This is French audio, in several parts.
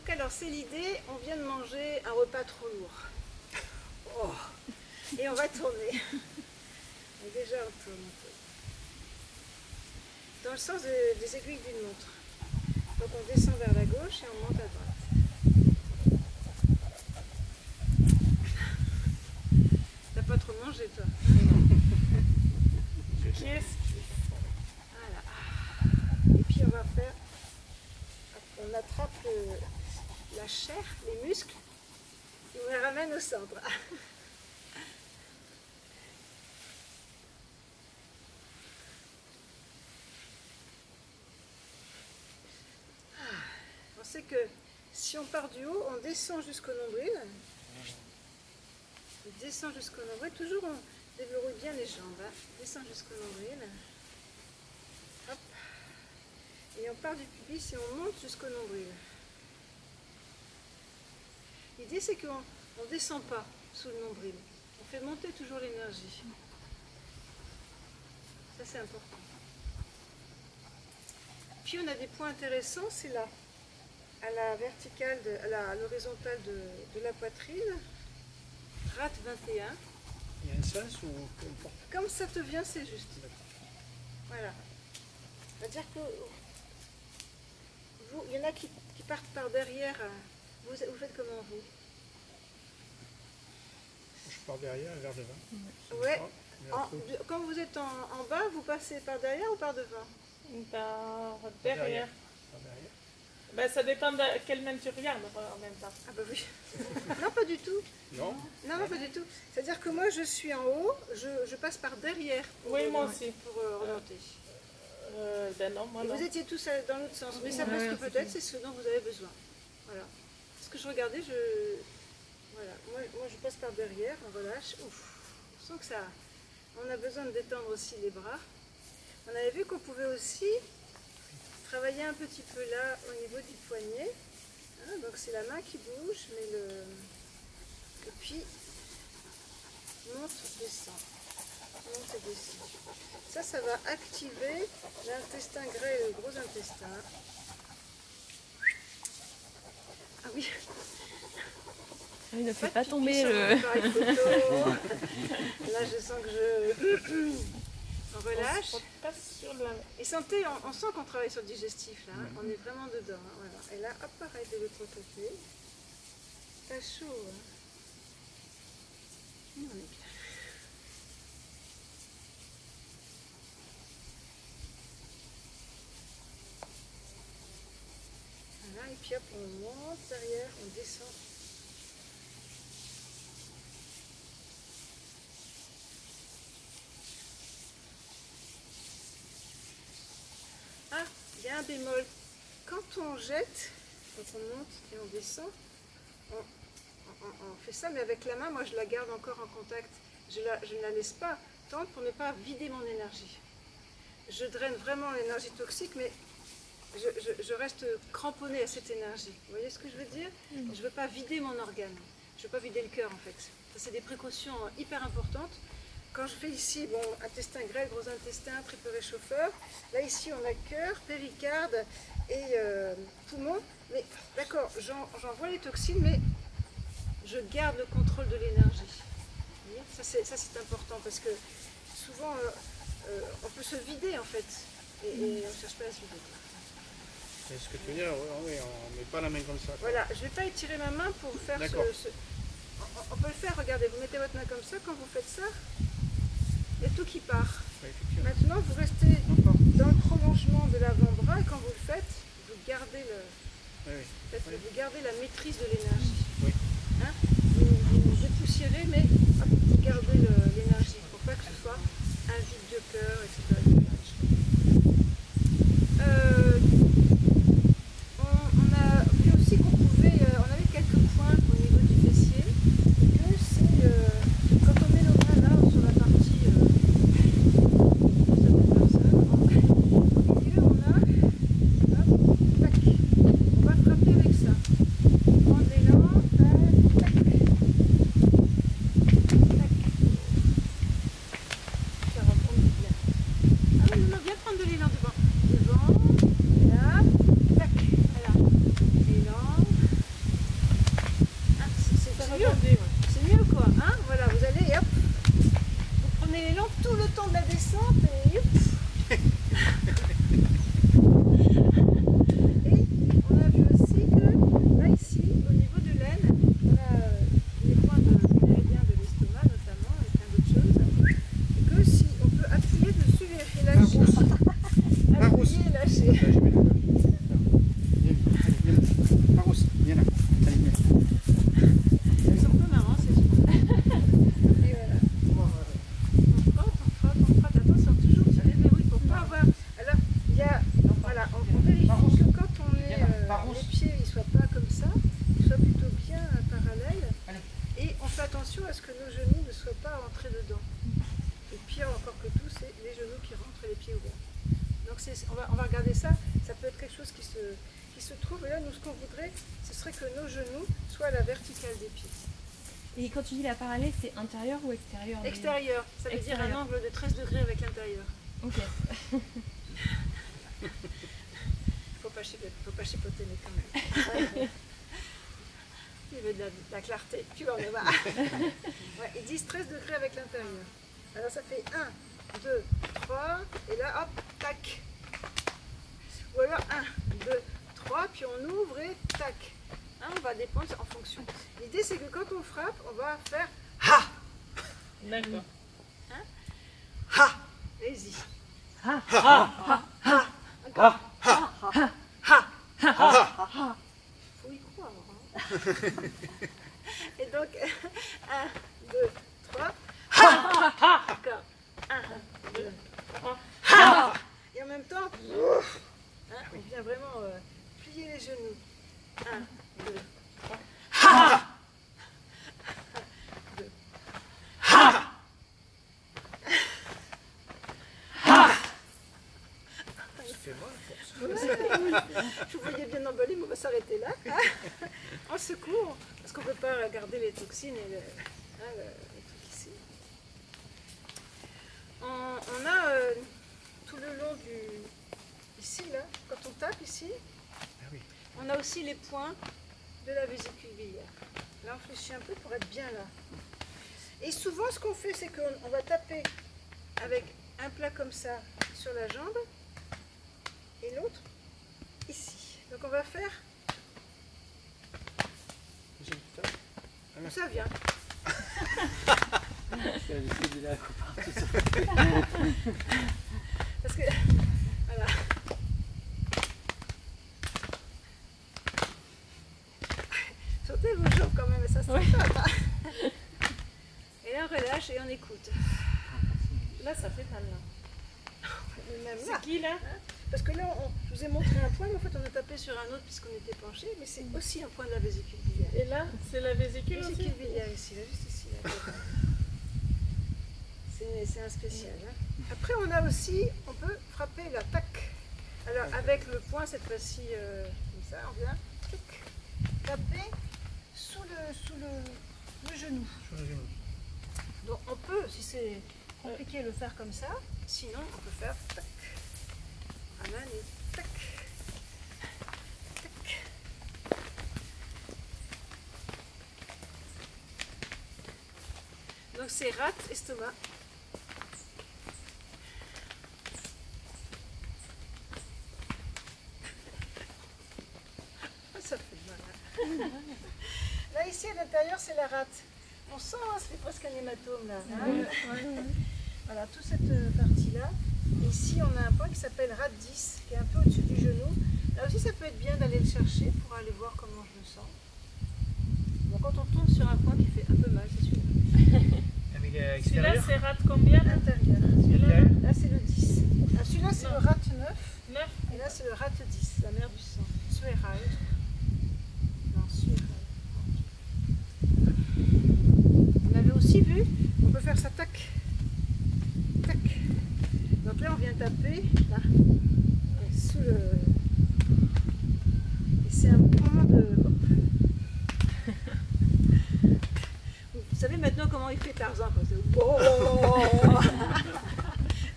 Donc alors c'est l'idée, on vient de manger un repas trop lourd. Oh. Et on va tourner. Et déjà on tourne un peu. Dans le sens des aiguilles d'une montre. Donc on descend vers la gauche et on monte à droite. T'as pas trop mangé toi? Voilà. Et puis on va faire, on attrape la chair, les muscles, et on les ramène au centre. On sait que si on part du haut, on descend jusqu'au nombril. On descend jusqu'au nombril, toujours on déverrouille bien les jambes. Hein. On descend jusqu'au nombril. Hop. Et on part du pubis et on monte jusqu'au nombril. L'idée c'est qu'on ne descend pas sous le nombril. On fait monter toujours l'énergie. Ça c'est important. Puis on a des points intéressants, c'est là, à la verticale, à l'horizontale de la poitrine. Rate 21. Il y a un sens ou comme ça te vient, c'est juste. Voilà. C'est-à-dire que vous, il y en a qui partent par derrière. Vous faites comment vous? Je pars derrière et vers devant. Ouais. Quand vous êtes en bas, vous passez par derrière ou par devant? Par derrière. Par derrière. Ben, ça dépend de quelle main tu regardes en même temps. Ah bah oui. Non, pas du tout. Non. Non, pas du tout. C'est-à-dire que moi, je suis en haut, je passe par derrière. Oui, moi aussi. Pour remonter. Ben non, moi non. Vous étiez tous dans l'autre sens, mais ça parce que peut-être c'est ce dont vous avez besoin. Voilà. Parce que je regardais, voilà. Moi, je passe par derrière, on relâche. Ouf. On sent que ça... On a besoin de détendre aussi les bras. On avait vu qu'on pouvait aussi travailler un petit peu là au niveau du poignet. Hein, donc c'est la main qui bouge, mais et puis monte, descend. Monte et descend. Ça va activer l'intestin grêle et le gros intestin. Ah oui. Il ne fait pas tomber le... Là je sens que on relâche. Et sentez, on sent qu'on travaille sur le digestif là, hein. On est vraiment dedans. Hein, voilà. Et là, hop, pareil de l'autre côté. T'as chaud. Hein. On est bien. Voilà, et puis hop, on monte derrière, on descend. Ah, il y a un bémol. Quand on jette, quand on monte et on descend, on fait ça, mais avec la main, moi je la garde encore en contact. Je ne la laisse pas tendre pour ne pas vider mon énergie. Je draine vraiment l'énergie toxique, mais je reste cramponnée à cette énergie. Vous voyez ce que je veux dire? Je ne veux pas vider mon organe. Je ne veux pas vider le cœur en fait. Ça, c'est des précautions hyper importantes. Quand je fais ici, bon, intestin grêle, gros intestin, triple réchauffeur, là ici on a cœur, péricarde et poumon. Mais d'accord, j'envoie les toxines, mais je garde le contrôle de l'énergie. Ça c'est important parce que souvent on peut se vider en fait et on ne cherche pas à se vider. C'est ce que tu veux dire, oui, on ne met pas la main comme ça. Quoi. Voilà, je ne vais pas étirer ma main pour faire on peut le faire, regardez, vous mettez votre main comme ça, quand vous faites ça, il y a tout qui part. Oui, maintenant, vous restez dans le prolongement de l'avant-bras et quand vous le faites, vous gardez, vous gardez la maîtrise de l'énergie. Oui. Hein, vous dépoussiérez, mais hop, vous gardez l'énergie pour pas que ce soit un vide de cœur, etc. On a vu aussi qu'on pouvait, on avait quelques points au niveau du fessier, et que c'est quand on met nos mains là sur la partie de cette personne, au milieu on a, hop, tac, on va frapper avec ça, prendre l'élan, tac, tac, tac. descente et on a vu aussi que là ici, au niveau de l'aine, on a les points de méridien de l'estomac notamment et plein d'autres choses. Et que si on peut appuyer dessus et lâcher. Appuyer et lâcher. Ils sont un peu marrants ces choses. Et voilà. On frotte. Attention, toujours sur les verrouilles pour pas avoir. Alors, il y a. Voilà, on vérifie que quand on est. Les pieds ils ne soient pas comme ça, ils soient plutôt bien parallèles. Et on fait attention à ce que nos genoux ne soient pas entrés dedans. Et pire encore que tout, c'est les genoux qui rentrent et les pieds ouverts. Donc on va regarder ça, ça peut être quelque chose qui se trouve. Et là, nous, ce qu'on voudrait, ce serait que nos genoux soient à la verticale des pieds. Et quand tu dis la parallèle, c'est intérieur ou extérieur? Extérieur, ça veut dire un angle de 13 degrés avec l'intérieur. Ok. Faut pas chipoter, mais quand même. Il veut de la clarté, tu vas en avoir. Ouais, ils disent 13 degrés avec l'intérieur. Alors ça fait 1, 2, 3, et là, hop, tac. Ou alors 1, 2, 3, puis on ouvre et tac. Hein, on va dépendre en fonction. L'idée, c'est que quand on frappe, on va faire ha. D'accord. Hein? Ha. Allez-y. Ha. Ha. Ha. Encore. Ha. Ha. Ha. Ha. Faut y croire. Hein. Et donc, 1, 2, 3. Ha. Encore. 1, 2, 3. Ha. Et en même temps, hein, on vient vraiment plier les genoux. 1, 2, 3. Ha. 2. Ha. Ça fait mal, force. Je vous voyais bien emballé, mais on va s'arrêter là. En secours, parce qu'on ne peut pas garder les toxines et le truc ici. On a tout le long ici, là, quand on tape ici, on a aussi les points de la vésicule biliaire. Là, on fléchit un peu pour être bien là. Et souvent, ce qu'on fait, c'est qu'on va taper avec un plat comme ça sur la jambe et l'autre ici. Donc, on va faire. Où ça vient? Parce que, voilà. Sortez vos jambes quand même, ça se tape. Et là, on relâche et on écoute. Là, ça fait mal, là. Même là. C'est qui, là? Parce que là, je vous ai montré un point, mais en fait, on a tapé sur un autre puisqu'on était penché, mais c'est aussi un point de la vésicule biliaire. Et là, c'est la vésicule aussi? Vésicule biliaire ici, là, juste ici. Là. C'est un spécial. Hein. Après, on a aussi, on peut frapper la tac. Alors, avec le poing, cette fois-ci, comme ça, on vient taper sous le genou. Sur le genou. Donc, on peut, si c'est compliqué, le faire comme ça. Sinon, on peut faire tac. Ramène et tac. Tac. Donc, c'est rate, estomac. Ça fait mal. Là, ici, à l'intérieur, c'est la rate. On sent, hein, ça fait presque un hématome, là. Hein. Voilà, toute cette partie-là. Et ici, on a un point qui s'appelle rate 10, qui est un peu au-dessus du genou. Là aussi, ça peut être bien d'aller le chercher pour aller voir comment je le sens. Bon, quand on tombe sur un point qui fait un peu mal, c'est celui-là. Celui-là, c'est rate combien? À l'intérieur. Là, c'est le 10. Ah, celui-là, c'est le rate 9. 9. Et là, c'est le rate 10, la mère du sang. Sueral. Non, Sueral. On avait aussi vu, on peut faire ça tac. Tac. Donc là, on vient taper, là, sous le... Et c'est un moment de... Vous savez maintenant comment il fait Tarzan, quoi.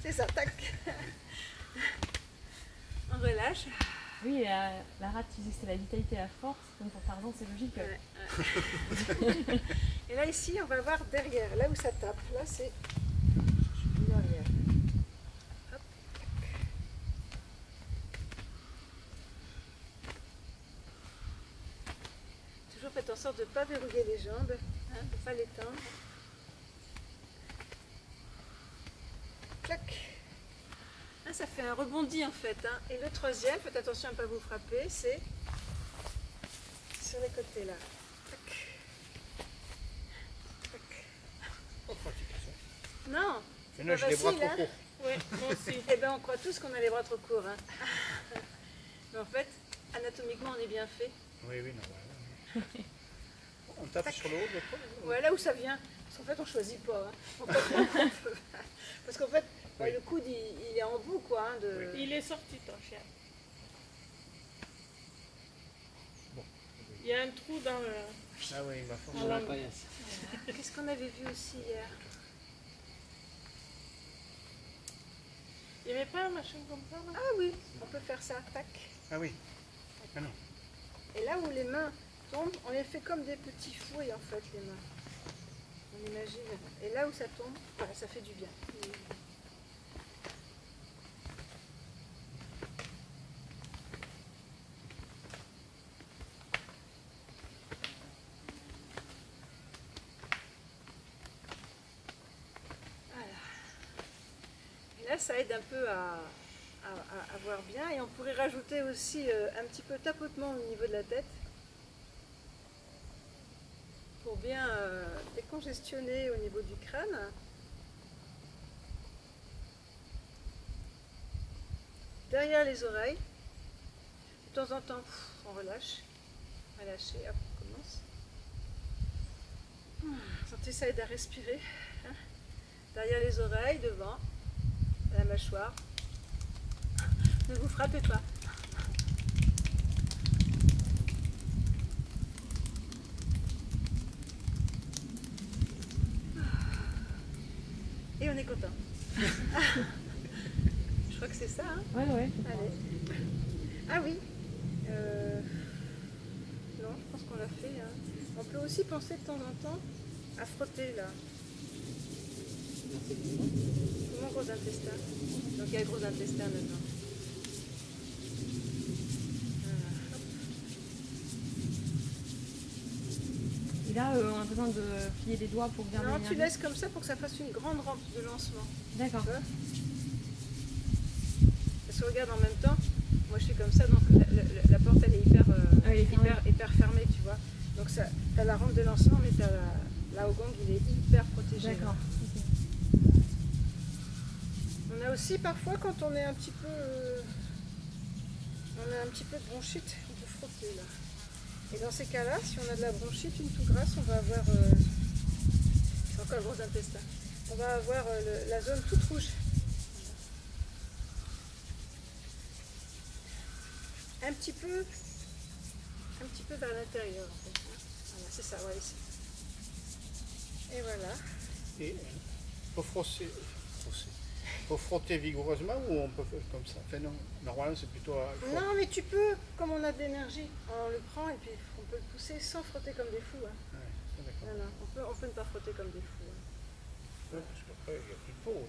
C'est ça, tac. On relâche. Oui, la rate, tu disais que c'était la vitalité et la force, donc pour Tarzan, c'est logique. Ouais. Et là, ici, on va voir derrière, là où ça tape. Là, c'est derrière. sorte de ne pas verrouiller les jambes, hein, de ne pas les tendre. Clac. Hein, ça fait un rebondi en fait. Hein. Et le troisième, faites attention à ne pas vous frapper, c'est sur les côtés là. Tac. Tac. Pas pratique ça. Non, Mais non, j'ai les bras facile, trop hein. courts. Oui, moi aussi. Eh bien, on croit tous qu'on a les bras trop courts. Hein. Mais en fait, anatomiquement, on est bien fait. Oui, oui, non. Ouais. On tape Tac. sur le haut de l'épaule. Voilà où ça vient. Parce qu'en fait, on ne choisit pas. Hein. Parce qu'en fait, Oui. le coude, il est en bout, quoi. Hein, de... Il est sorti ton chien. Bon. Il y a un trou dans le... Ah oui, il m'a forcé. dans la paillasse. Qu'est-ce qu'on avait vu aussi hier? Il n'y avait pas un machin comme ça là? Ah oui, on peut faire ça. Tac. Ah oui. Ah non. Et là où les mains tombent, on les fait comme des petits fouets, en fait, les mains. On imagine. Et là où ça tombe, voilà, ça fait du bien. Là, ça aide un peu à voir bien. Et on pourrait rajouter aussi un petit peu de tapotement au niveau de la tête pour bien décongestionner au niveau du crâne. Derrière les oreilles. De temps en temps, on relâche. Relâcher, hop, on commence. Sentez, ça aide à respirer. Hein. Derrière les oreilles, devant. La mâchoire. Ne vous frappez pas. Et on est content. Je crois que c'est ça. Hein. Ouais, ouais. Allez. Ah oui. Non, je pense qu'on l'a fait. Hein. On peut aussi penser de temps en temps à frotter là. Mon gros intestin. Donc il y a le gros intestin dedans. Voilà. Hop. Et là, on a besoin de plier les doigts pour bien Non, l'énergie. tu laisses comme ça pour que ça fasse une grande rampe de lancement. D'accord. Tu vois. Parce que regarde en même temps, moi je fais comme ça, donc la porte elle est hyper, elle est fermée. hyper fermée, tu vois. Donc tu as la rampe de lancement, mais la Hogong il est hyper protégé. D'accord. là. Ok. On a aussi parfois quand on est un petit peu, on a un petit peu de bronchite, on peut frotter là. Et dans ces cas-là, si on a de la bronchite, une tout grasse, on va avoir, c'est encore le gros intestin, on va avoir la zone toute rouge. Un petit peu vers l'intérieur en fait. Voilà, c'est ça, voilà ici. Et voilà. Et faut faut frotter vigoureusement ou on peut faire comme ça? Enfin non, normalement c'est plutôt à Non, mais tu peux, comme on a de l'énergie, on le prend et puis on peut le pousser sans frotter comme des fous. Hein. Ouais, c'est d'accord. Non, non, on peut ne pas frotter comme des fous. Hein. Ouais, parce qu'après il n'y a plus de peau. Oui.